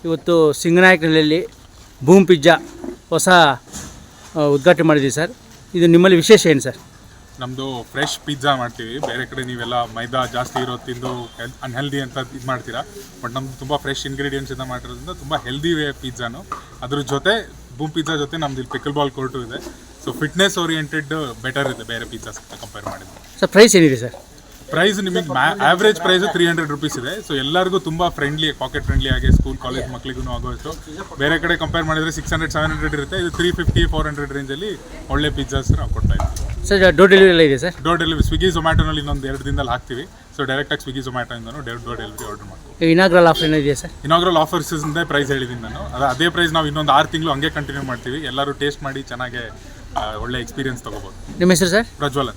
ಇವತ್ತು ಸಿಂಗನಾಯಕನಹಳ್ಳಿಯಲ್ಲಿ boom pizza ಹೊಸ ಉದ್ಘಾಟನೆ ಮಾಡಿದ್ದೀವಿ ಸರ್. ಇದು ನಿಮ್ಮಲ್ಲಿ ವಿಶೇಷ ಏನು ಸರ್? ನಮ್ಮದು ಫ್ರೆಶ್ ಪಿಜ್ಜಾ ಮಾಡ್ತೀವಿ. ಬೇರೆ ಕಡೆ ನೀವೆಲ್ಲ ಮೈದಾ ಜಾಸ್ತಿ ಇರೋ ತಿಂದು ಅನ್ಹೆಲ್ದಿ ಅಂತ ಇದು ಮಾಡ್ತೀರಾ. ಬಟ್ ನಮ್ಮದು ತುಂಬ ಫ್ರೆಶ್ ಇಂಗ್ರೀಡಿಯೆಂಟ್ಸಿಂದ ಮಾಡಿರೋದ್ರಿಂದ ತುಂಬ ಹೆಲ್ದಿ ವೇ ಪಿಜ್ಜಾನು. ಅದ್ರ ಜೊತೆ ಬೂಮ್ ಪಿಜ್ಜಾ ಜೊತೆ ನಮ್ದು ಇಲ್ಲಿ ಪಿಕಲ್ ಬಾಲ್ ಕೋರ್ಟು ಇದೆ. ಸೊ ಫಿಟ್ನೆಸ್ ಓರಿಯೆಂಟೆಡ್ ಬೆಟರ್ ಇದೆ ಬೇರೆ ಪಿಜ್ಜಾಸ್ ಕಂಪೇರ್ ಮಾಡಿದ್ರೆ. ಸರ್ ಪ್ರೈಸ್ ಏನಿದೆ ಸರ್? ಪ್ರೈಸ್ ನಿಮಗೆ ಆವ್ರೇಜ್ ಪ್ರೈಸು 300 ರೂಪೀಸ್ ಇದೆ. ಸೊ ಎಲ್ಲರಿಗೂ ತುಂಬ ಫ್ರೆಂಡ್ಲಿ, ಪಾಕೆಟ್ ಫ್ರೆಂಡ್ಲಿ ಆಗಿ ಸ್ಕೂಲ್ ಕಾಲೇಜ್ ಮಕ್ಳಿಗೂ ಆಗೋಷ್ಟು. ಬೇರೆ ಕಡೆ ಕಂಪೇರ್ ಮಾಡಿದರೆ 600-700 ಇರುತ್ತೆ. ಇದು 350-400 ರೇಂಜಲ್ಲಿ ಒಳ್ಳೆ ಪಿಜ್ಜಾಸ್ ನಾವು ಕೊಡ್ತಾ ಇದ್ದೀವಿ ಸರ್. ಡೋರ್ ಡೆಲಿವರಿ ಎಲ್ಲ ಇದೆ ಸರ್? ಡೋರ್ ಡೆಲಿವರಿ ಸ್ವಿಗ್ಗಿ ಝೊಮ್ಯಾಟೋನಲ್ಲಿ ಇನ್ನೊಂದು 2 ದಿನದಲ್ಲಿ ಹಾಕ್ತೀವಿ. ಸೊ ಡೈರೆಕ್ಟಾಗಿ ಸ್ವಿಗ್ಗಿ ಝೊಮ್ಯಾಟೋಯಿಂದನೂ ಡೋರ್ ಡೆಲಿವರಿ ಆರ್ಡರ್ ಮಾಡ್ತೀವಿ. ಇನಾಗ್ರಲ್ ಆಫರ್ ಏನಿದೆಯಾ ಸರ್? ಇನಾಗ್ರಲ್ ಆಫರ್ಸಿಂದ ಪ್ರೈಸ್ ಹೇಳಿದ್ದೀನಿ ನಾನು. ಅದೇ ಪ್ರೈಸ್ ನಾವು ಇನ್ನೊಂದು 6 ತಿಂಗಳು ಹಂಗೆ ಕಂಟಿನ್ಯೂ ಮಾಡ್ತೀವಿ. ಎಲ್ಲರೂ ಟೇಸ್ಟ್ ಮಾಡಿ ಚೆನ್ನಾಗಿ ಒಳ್ಳೆ ಎಕ್ಸ್ಪೀರಿಯನ್ಸ್ ತೊಗೋಬೋದು. ನಿಮ್ಮ ಹೆಸರು ಸರ್? ಪ್ರಜ್ವಲ್.